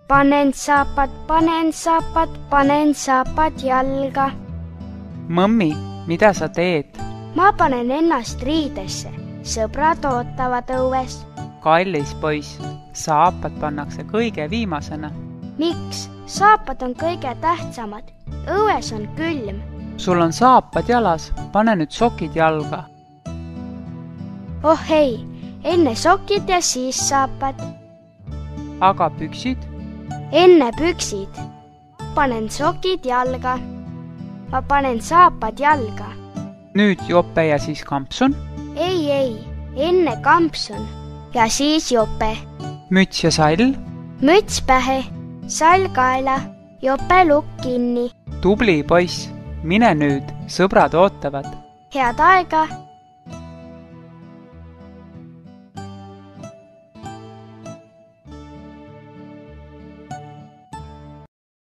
panen saapad jalga. Mõmmi, mida sa teed? Ma panen ennast riidesse, sõbrad ootavad õues. Kallis poiss, saapad pannakse kõige viimasena. Miks? Saapad on kõige tähtsamad. Õues on külm. Sul on saapad jalas, pane nüüd sokid jalga. Oh ei, enne sokid ja siis saapad. Aga püksid? Enne püksid. Panen sokid jalga. Ma panen saapad jalga. Nüüd jope ja siis kampsun? Ei, enne kampsun ja siis jope. Müts ja sall? Müts pähe, sall kaela, jope lukk kinni. Tubli poiss, mine nüüd, sõbrad ootavad. Head aega!